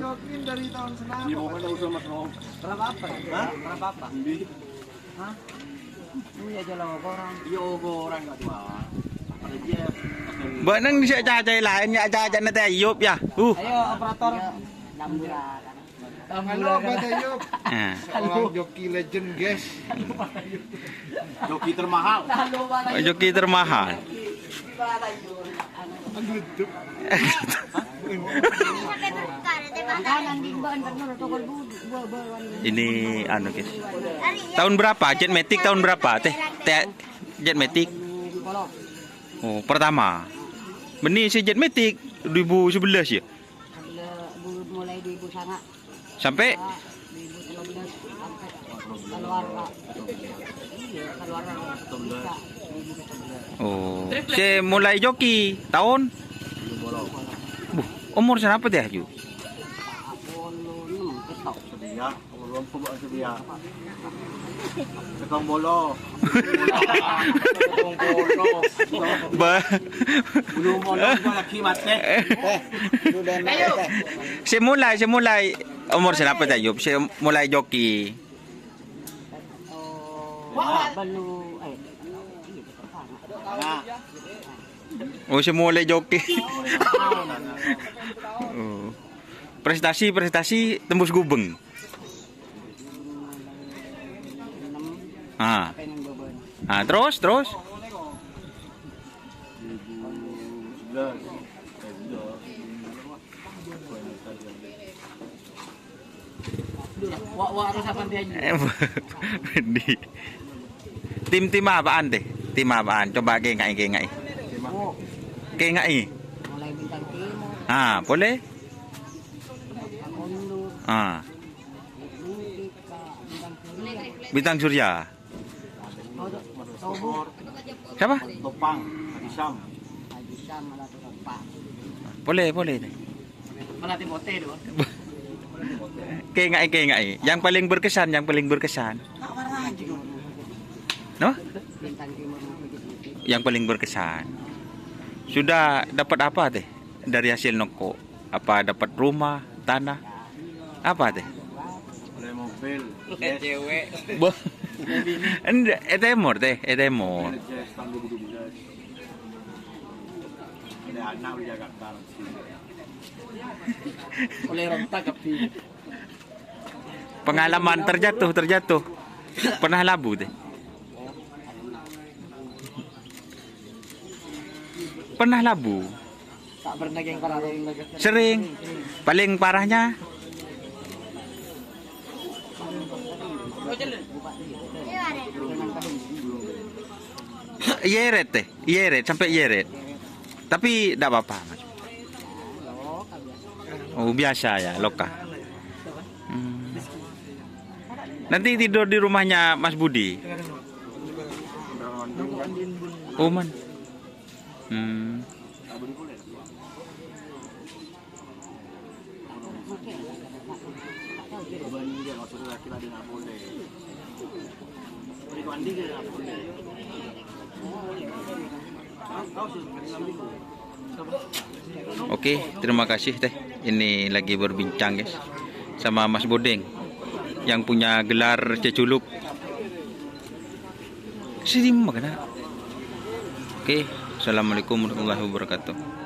Jokin dari tahun senang. Hindi mo ka na usul mas mo. Berapa apa? Ha? Berapa apa? Hindi. Hah? Ini aja lah orang. Iyo ko orang ka diba? Ano dia? Ba nang siya cacay lain niya caca na tayo ya. Ayo operator. Lamburan. Halo, Batayop. Ah. Orang joki legend, guys. Joki termahal. Joki termahal. Ini anu guys. Tahun berapa? Jet Matic tahun berapa? Jet Matic. Oh, pertama. Benih si Jet Matic 2011 ya. Mulai 2009 Sampai 2013 sampai keluar oh, si mulai joki tahun umur siapa deh Ju? Sedia, ulun po ba sedia? Sekong bolo. Sekong bolo. Ba Ulun bolo ko laki mate. si mulai umur siapa deh Ju? Si mulai joki. Nah, Oh, si mulai joki. Oh. Prestasi tembus gubeng. Ah. Ah, terus. 11. Wak harus apa dia? Di tim apaan deh? Tim apaan? Coba kengai. Oh, Kengai. mulai bintang timur, Ah, boleh? Kondo, Ah, bintang Bintang timur, Surya. Tobo, Siapa? Topang, Isam. Haji Sam, malah tukang Pak. Boleh deh. Malah Timote doang. Kengai. Yang paling berkesan. No? Bintang timur, Yang paling berkesan. Sudah dapat apa teh dari hasil noko? Apa dapat rumah, tanah? Apa teh? Oleh mobil. cewek. Boh. Enggak, etemor. Yes, tahun 2012. Ada anak di Jakarta. Oleh rontak tapi. Pengalaman terjatuh. Pernah labu teh? Pernah labu? Tak pernah yang parah Sering. Paling parahnya Yeret sampai Yeret. Tapi tidak apa-apa. Oh, biasa ya, loka. Nanti tidur di rumahnya Mas Budi. Oman. Oke, terima kasih teh. Ini lagi berbincang guys sama Mas Bodeng yang punya gelar ceculuk. Sini makanya. Oke, assalamualaikum warahmatullahi wabarakatuh.